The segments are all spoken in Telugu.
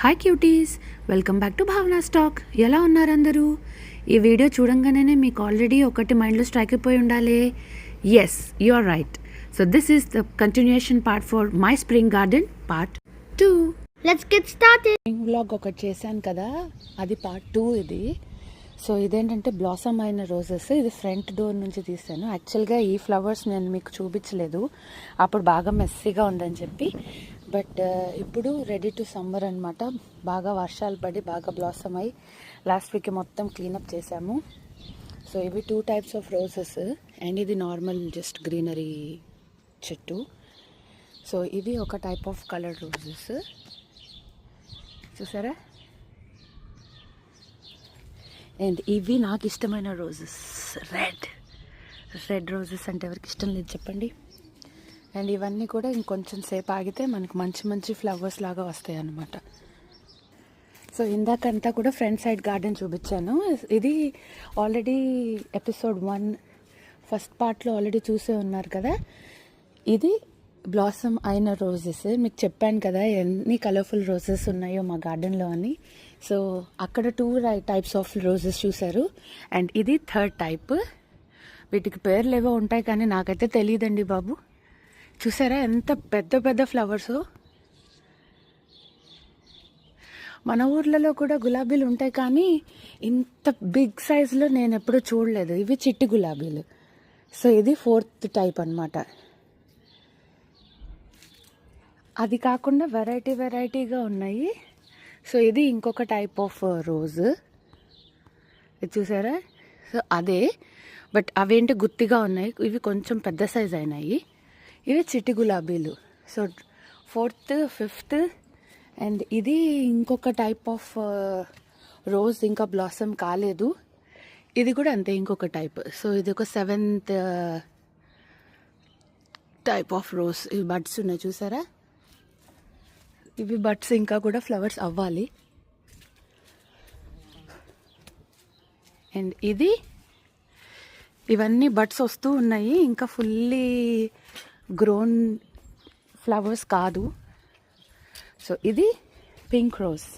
Hi cuties, welcome back to Bhavana stock. ఎలా ఉన్నారు అందరూ? ఈ వీడియో చూడంగానే మీకు ఆల్రెడీ ఒకటి మైండ్లో స్ట్రైక్ అయిపోయి ఉండాలి. Yes, you are right. So this is the continuation part for my spring garden part 2. Let's get started. Spring vlog ఒకటి చేశాను కదా, అది పార్ట్ 2 ఇది. సో ఇదేంటంటే బ్లాసమ్ అయిన రోజెస్. ఇది ఫ్రంట్ డోర్ నుంచి తీసాను. యాక్చువల్గా ఈ ఫ్లవర్స్ నేను మీకు చూపించలేదు, అప్పుడు బాగా మెస్సీగా ఉందని చెప్పి. బట్ ఇప్పుడు రెడీ టు సమ్మర్ అనమాట. బాగా వర్షాలు పడి బాగా బ్లాసమ్ అయ్యి లాస్ట్ వీక్ మొత్తం క్లీనప్ చేసాము. సో ఇవి 2 టైప్స్ ఆఫ్ రోజెస్ అండ్ ఇది నార్మల్ జస్ట్ గ్రీనరీ చెట్టు. సో ఇది ఒక టైప్ ఆఫ్ కలర్ రోజెస్, చూసారా? అండ్ ఇవి నాకు ఇష్టమైన రోజెస్, రెడ్ రోజెస్ అంటే ఎవరికి ఇష్టం లేదు చెప్పండి. అండ్ ఇవన్నీ కూడా ఇంకొంచెం సేపు ఆగితే మనకు మంచి మంచి ఫ్లవర్స్ లాగా వస్తాయి అన్నమాట. సో ఇందాకంతా కూడా ఫ్రంట్ సైడ్ గార్డెన్ చూపించాను. ఇది ఆల్రెడీ ఎపిసోడ్ 1 ఫస్ట్ పార్ట్లో ఆల్రెడీ చూసే ఉన్నారు కదా. ఇది బ్లాసమ్ అయిన రోజెస్. మీకు చెప్పాను కదా ఎన్ని కలర్ఫుల్ రోజెస్ ఉన్నాయో మా గార్డెన్లో అని. సో అక్కడ 2 టైప్స్ ఆఫ్ రోజెస్ చూసారు. అండ్ ఇది 3rd టైప్. వీటికి పేర్లు ఏవో ఉంటాయి కానీ నాకైతే తెలియదండి బాబు. చూసారా ఎంత పెద్ద పెద్ద ఫ్లవర్స్. మన ఊర్లలో కూడా గులాబీలు ఉంటాయి కానీ ఇంత బిగ్ సైజులో నేను ఎప్పుడూ చూడలేదు. ఇవి చిట్టి గులాబీలు. సో ఇది 4th టైప్ అన్నమాట. అది కాకుండా వెరైటీగా ఉన్నాయి. సో ఇది ఇంకొక టైప్ ఆఫ్ రోజ్, ఇది చూసారా? సో అదే, బట్ అవేంటి గుత్తిగా ఉన్నాయి, ఇవి కొంచెం పెద్ద సైజ్ అయినాయి. ఇవి చిట్టి గులాబీలు. So 4th 5th. అండ్ ఇది ఇంకొక టైప్ ఆఫ్ రోజ్, ఇంకా బ్లాసమ్ కాలేదు. ఇది కూడా అంతే, ఇంకొక టైప్. సో ఇది ఒక 7th టైప్ ఆఫ్ రోజ్. ఇవి బడ్స్ ఉన్నాయి చూసారా? ఇవి బడ్స్ ఇంకా కూడా ఫ్లవర్స్ అవ్వాలి. అండ్ ఇది ఇవన్నీ బడ్స్ వస్తూ ఉన్నాయి, ఇంకా ఫుల్లీ గ్రోన్ ఫ్లవర్స్ కాదు. సో ఇది పింక్ రోజ్.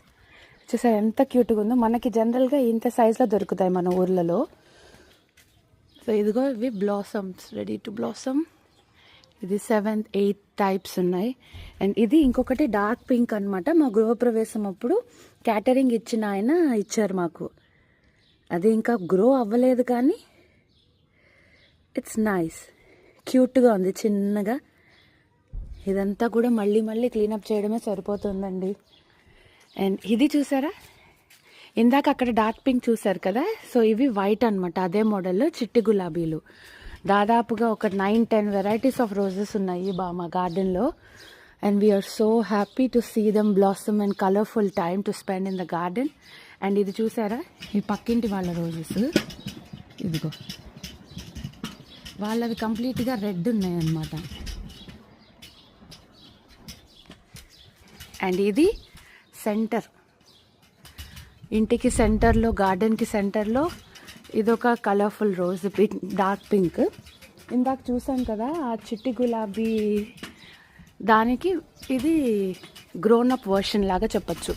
చూసారా ఎంత క్యూట్గా ఉందో. మనకి జనరల్గా ఇంత సైజులో దొరుకుతాయి మన ఊర్లలో. సో ఇదిగో ఇవి బ్లాసమ్స్, రెడీ టు బ్లాసమ్. ఇది 7th 8th టైప్స్ ఉన్నాయి. అండ్ ఇది ఇంకొకటి డార్క్ పింక్ అనమాట. మా గృహప్రవేశం అప్పుడు క్యాటరింగ్ ఇచ్చిన ఆయన ఇచ్చారు మాకు. అది ఇంకా గ్రో అవ్వలేదు కానీ ఇట్స్ నైస్, క్యూట్గా ఉంది చిన్నగా. ఇదంతా కూడా మళ్ళీ క్లీనప్ చేయడమే సరిపోతుందండి. అండ్ ఇది చూసారా, ఇందాక అక్కడ డార్క్ పింక్ చూసారు కదా. సో ఇవి వైట్ అనమాట, అదే మోడల్లో చిట్టి గులాబీలు. దాదాపుగా ఒక 9-10 వెరైటీస్ ఆఫ్ రోజెస్ ఉన్నాయి మా గార్డెన్లో. And we're so happy to see them blossom and colourful time to spend in the garden. And ఇది చూసారా, ఈ పక్కింటి వాళ్ళ రోజెస్, ఇదిగో వాళ్ళవి కంప్లీట్గా రెడ్ ఉన్నాయి అన్నమాట. అండ్ ఇది సెంటర్, ఇంటికి సెంటర్లో, గార్డెన్కి సెంటర్లో ఇదొక కలర్ఫుల్ రోజ్, డార్క్ పింక్. ఇందాక చూసాం కదా ఆ చిట్టి గులాబీ, దానికి ఇది గ్రోన్ అప్ వర్షన్ లాగా చెప్పచ్చు.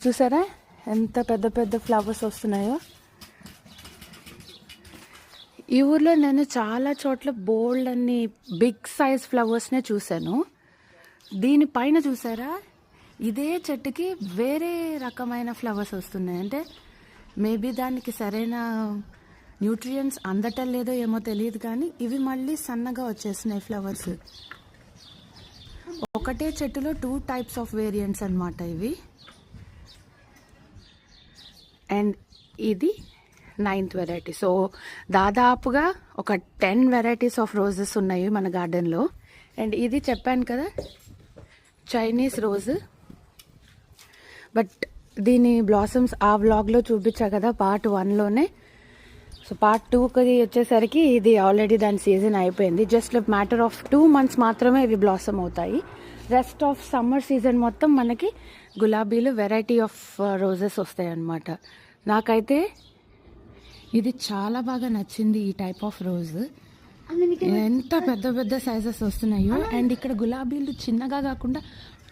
చూసారా ఎంత పెద్ద పెద్ద ఫ్లవర్స్ వస్తున్నాయో. ఈ ఊర్లో నేను చాలా చోట్ల బోల్డ్ అన్ని బిగ్ సైజ్ ఫ్లవర్స్నే చూశాను. దీనిపైన చూసారా, ఇదే చెట్టుకి వేరే రకమైన ఫ్లవర్స్ వస్తున్నాయి. అంటే మేబీ దానికి సరైన న్యూట్రియంట్స్ అందటం లేదో ఏమో తెలియదు కానీ ఇవి మళ్ళీ సన్నగా వచ్చేస్తున్నాయి ఫ్లవర్స్. ఒకటే చెట్టులో 2 టైప్స్ ఆఫ్ వేరియంట్స్ అన్నమాట ఇవి. అండ్ ఇది 9th వెరైటీ. సో దాదాపుగా ఒక 10 వెరైటీస్ ఆఫ్ రోజెస్ ఉన్నాయి మన గార్డెన్లో. అండ్ ఇది చెప్పాను కదా చైనీస్ రోజ్, బట్ దీని బ్లాసమ్స్ ఆ వ్లాగ్లో చూపించా కదా పార్ట్ 1లోనే. సో పార్ట్ 2కి వచ్చేసరికి ఇది ఆల్రెడీ దాని సీజన్ అయిపోయింది. జస్ట్ మ్యాటర్ ఆఫ్ 2 months మాత్రమే ఇవి బ్లాసమ్ అవుతాయి. రెస్ట్ ఆఫ్ సమ్మర్ సీజన్ మొత్తం మనకి గులాబీలు వెరైటీ ఆఫ్ రోజెస్ వస్తాయి అన్నమాట. నాకైతే ఇది చాలా బాగా నచ్చింది ఈ టైప్ ఆఫ్ రోజ్. ఎంత పెద్ద పెద్ద సైజెస్ వస్తున్నాయో. అండ్ ఇక్కడ గులాబీలు చిన్నగా కాకుండా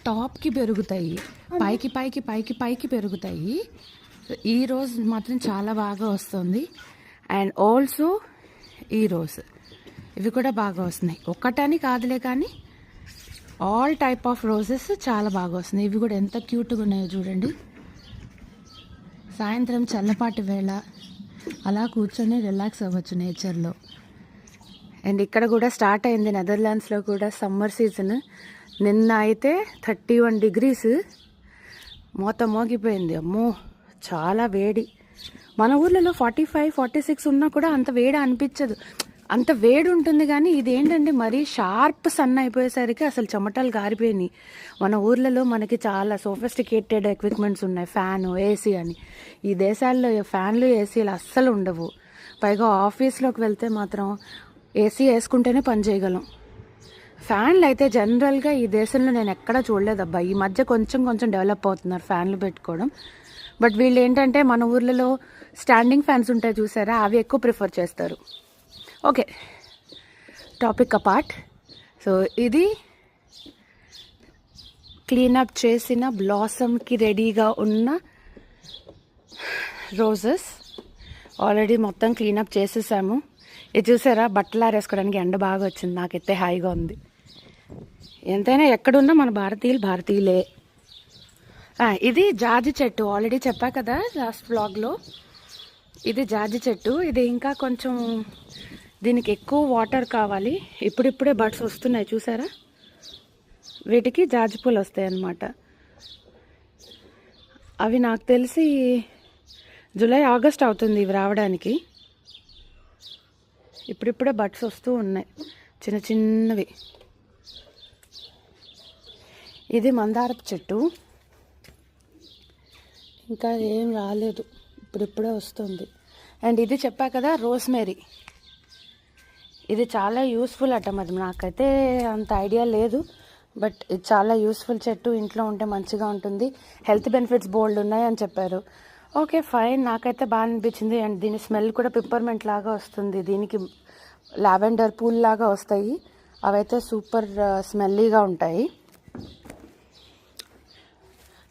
టాప్కి పెరుగుతాయి, పైకి పైకి పైకి పైకి పెరుగుతాయి. ఈ రోజ్ మాత్రం చాలా బాగా వస్తుంది. అండ్ ఆల్సో ఈ రోజ్ ఇవి కూడా బాగా వస్తున్నాయి. ఒక్కటని కాదులే కానీ ఆల్ టైప్ ఆఫ్ రోజెస్ చాలా బాగా వస్తున్నాయి. ఇవి కూడా ఎంత క్యూట్గా ఉన్నాయో చూడండి. సాయంత్రం చల్లపాటి వేళ అలా కూర్చొని రిలాక్స్ అవ్వచ్చు నేచర్లో. అండ్ ఇక్కడ కూడా స్టార్ట్ అయింది నెదర్లాండ్స్లో కూడా సమ్మర్ సీజన్. నిన్న అయితే 31 degrees మోగిపోయింది. అమ్మో చాలా వేడి. మన ఊర్లలో 45, 46 ఉన్నా కూడా అంత వేడి అనిపించదు, అంత వేడి ఉంటుంది. కానీ ఇదేంటంటే మరీ షార్ప్ సన్ అయిపోయేసరికి అసలు చెమటలు గారిపోయినాయి. మన ఊర్లలో మనకి చాలా సోఫిస్టికేటెడ్ ఎక్విప్మెంట్స్ ఉన్నాయి, ఫ్యాను, ఏసీ అని. ఈ దేశాల్లో ఫ్యాన్లు ఏసీలు అస్సలు ఉండవు. పైగా ఆఫీస్లోకి వెళ్తే మాత్రం ఏసీ వేసుకుంటేనే పని చేయగలం. ఫ్యాన్లు అయితే జనరల్గా ఈ దేశంలో నేను ఎక్కడా చూడలేదబ్బా. ఈ మధ్య కొంచెం డెవలప్ అవుతున్నారు ఫ్యాన్లు పెట్టుకోవడం. బట్ వీళ్ళు ఏంటంటే మన ఊర్లలో స్టాండింగ్ ఫ్యాన్స్ ఉంటాయి చూసారా, అవి ఎక్కువ ప్రిఫర్ చేస్తారు. Okay, topic apart. సో ఇది క్లీనప్ చేసిన బ్లాసమ్కి రెడీగా ఉన్న రోజెస్. ఆల్రెడీ మొత్తం క్లీనప్ చేసేసాము. ఇది చూసారా, బట్టలు ఆరేసుకోవడానికి ఎండ బాగా వచ్చింది. నాకైతే హాయిగా ఉంది. ఎంతైనా ఎక్కడున్నా మన భారతీయులే. ఇది జాజి చెట్టు, ఆల్రెడీ చెప్పా కదా లాస్ట్ వ్లాగ్లో. ఇది జాజి చెట్టు. ఇది ఇంకా కొంచెం దీనికి ఎక్కువ వాటర్ కావాలి. ఇప్పుడిప్పుడే బడ్స్ వస్తున్నాయి చూసారా. వీటికి జాజి పూలు వస్తాయి అన్నమాట. అవి నాకు తెలిసి జూలై, ఆగస్ట్ అవుతుంది ఇవి రావడానికి. ఇప్పుడిప్పుడే బడ్స్ వస్తూ ఉన్నాయి చిన్నవి. ఇది మందారపు చెట్టు, ఇంకా ఏం రాలేదు, ఇప్పుడిప్పుడే వస్తుంది. అండ్ ఇది చెప్పా కదా రోస్మేరీ. ఇది చాలా యూస్ఫుల్ అట. మరి నాకైతే అంత ఐడియా లేదు, బట్ ఇది చాలా యూస్ఫుల్ చెట్టు. ఇంట్లో ఉంటే మంచిగా ఉంటుంది, హెల్త్ బెనిఫిట్స్ బోల్డ్ ఉన్నాయి అని చెప్పారు. ఓకే ఫైన్, నాకైతే బాగా అనిపించింది. అండ్ దీని స్మెల్ కూడా పిప్పర్మెంట్ లాగా వస్తుంది. దీనికి లావెండర్ పూల్ లాగా వస్తాయి, అవైతే సూపర్ స్మెల్లీగా ఉంటాయి.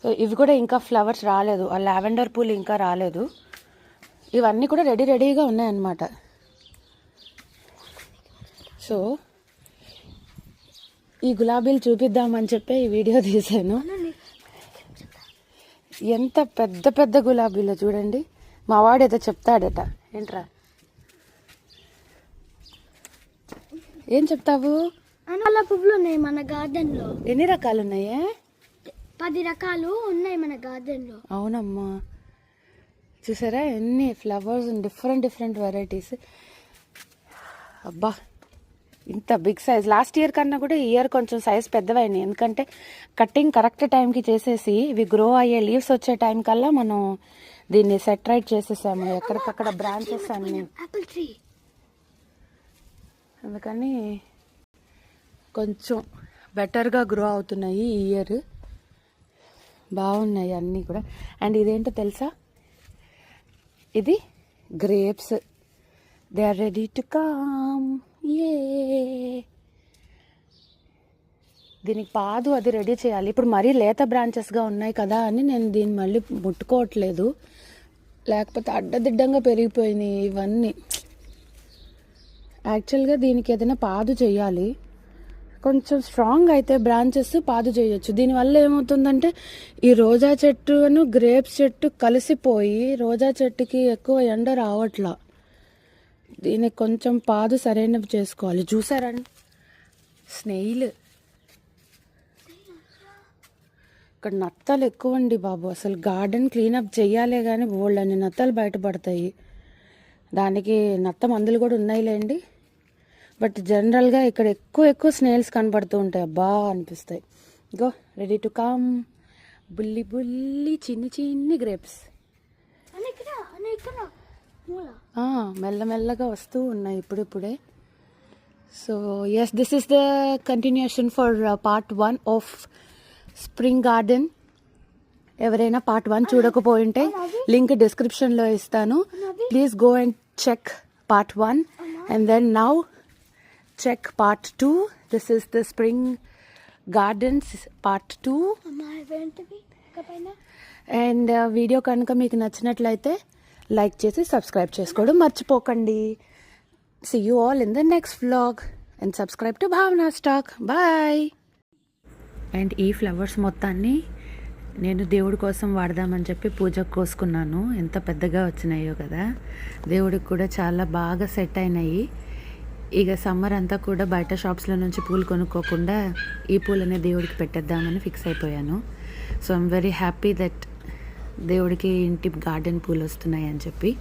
సో ఇవి కూడా ఇంకా ఫ్లవర్స్ రాలేదు, ఆ లావెండర్ పూల్ ఇంకా రాలేదు. ఇవన్నీ కూడా రెడీగా ఉన్నాయన్నమాట. సో ఈ గులాబీలు చూపిద్దామని చెప్పి ఈ వీడియో తీశాను. ఎంత పెద్ద గులాబీలో చూడండి. మా వాడైతే చెప్తాడట. ఏంట్రా, ఏం చెప్తావు? అలా పువ్వులు ఉన్నాయి మన గార్డెన్ లో. ఎన్ని రకాలు ఉన్నాయే? 10 రకాలు ఉన్నాయి మన గార్డెన్ లో. అవునమ్మా, చూసారా ఎన్ని ఫ్లవర్స్, డిఫరెంట్ వెరైటీస్. అబ్బా ఇంత బిగ్ సైజ్. లాస్ట్ ఇయర్ కన్నా కూడా ఈ ఇయర్ కొంచెం సైజ్ పెద్దవైనాయి. ఎందుకంటే కటింగ్ కరెక్ట్ టైంకి చేసేసి ఇవి గ్రో అయ్యే లీవ్స్ వచ్చే టైం కల్లా మనం దీన్ని సెట్ రైట్ చేసేసాము. ఎక్కడికక్కడ బ్రాంచెస్ అన్ని, అందుకని కొంచెం బెటర్గా గ్రో అవుతున్నాయి ఈ ఇయర్. బాగున్నాయి అన్నీ కూడా. అండ్ ఇదేంటో తెలుసా, ఇది grapes. They are ready to come. దీనికి పాదు అది రెడీ చేయాలి. ఇప్పుడు మరీ లేత బ్రాంచెస్గా ఉన్నాయి కదా అని నేను దీన్ని మళ్ళీ ముట్టుకోవట్లేదు, లేకపోతే అడ్డదిడ్డంగా పెరిగిపోయినాయి ఇవన్నీ. యాక్చువల్గా దీనికి ఏదైనా పాదు చేయాలి, కొంచెం స్ట్రాంగ్ అయితే బ్రాంచెస్ పాదు చేయొచ్చు. దీనివల్ల ఏమవుతుందంటే ఈ రోజా చెట్టును గ్రేప్స్ చెట్టు కలిసిపోయి రోజా చెట్టుకి ఎక్కువ ఎండ రావట్లా. దీనికి కొంచెం పాదు సరైనవి చేసుకోవాలి. చూసారండి స్నేయిల్, ఇక్కడ నత్తలు ఎక్కువ అండి బాబు. అసలు గార్డెన్ క్లీనప్ చెయ్యాలే కానీ బోల్డ్ అని నత్తలు బయటపడతాయి. దానికి నత్త మందులు కూడా ఉన్నాయిలేండి, బట్ జనరల్గా ఇక్కడ ఎక్కువ స్నేల్స్ కనబడుతూ ఉంటాయి. అబ్బా అనిపిస్తాయి. Go ready to come. బుల్లి చిన్ని గ్రేప్స్ మెల్లమెల్లగా వస్తూ ఉన్నాయి ఇప్పుడిప్పుడే. So yes, this is the continuation for part 1 of spring garden. ఎవరైనా పార్ట్ 1 చూడకపోయింటే లింక్ డిస్క్రిప్షన్లో ఇస్తాను. Please go and check part 1 and then now check part 2. This is the spring gardens part 2. అమ్మా ఇవేంటివి పైన అండ్ వీడియో కనుక మీకు నచ్చినట్లయితే లైక్ చేసి సబ్స్క్రైబ్ చేసుకోవడం మర్చిపోకండి. See you all in the next vlog and subscribe to Bhavna Stock. Bye. And ఈ ఫ్లవర్స్ మొత్తాన్ని నేను దేవుడి కోసం వాడదామని చెప్పి పూజకు కోసుకున్నాను. ఎంత పెద్దగా వచ్చినాయో కదా, దేవుడికి కూడా చాలా బాగా సెట్ అయినాయి. ఇక సమ్మర్ అంతా కూడా బయట షాప్స్లో నుంచి పూలు కొనుక్కోకుండా ఈ పూలనే దేవుడికి పెట్టేద్దామని ఫిక్స్ అయిపోయాను. So I'm very happy that దేవుడికి ఇంటి గార్డెన్ పూలు వస్తున్నాయి అని చెప్పి.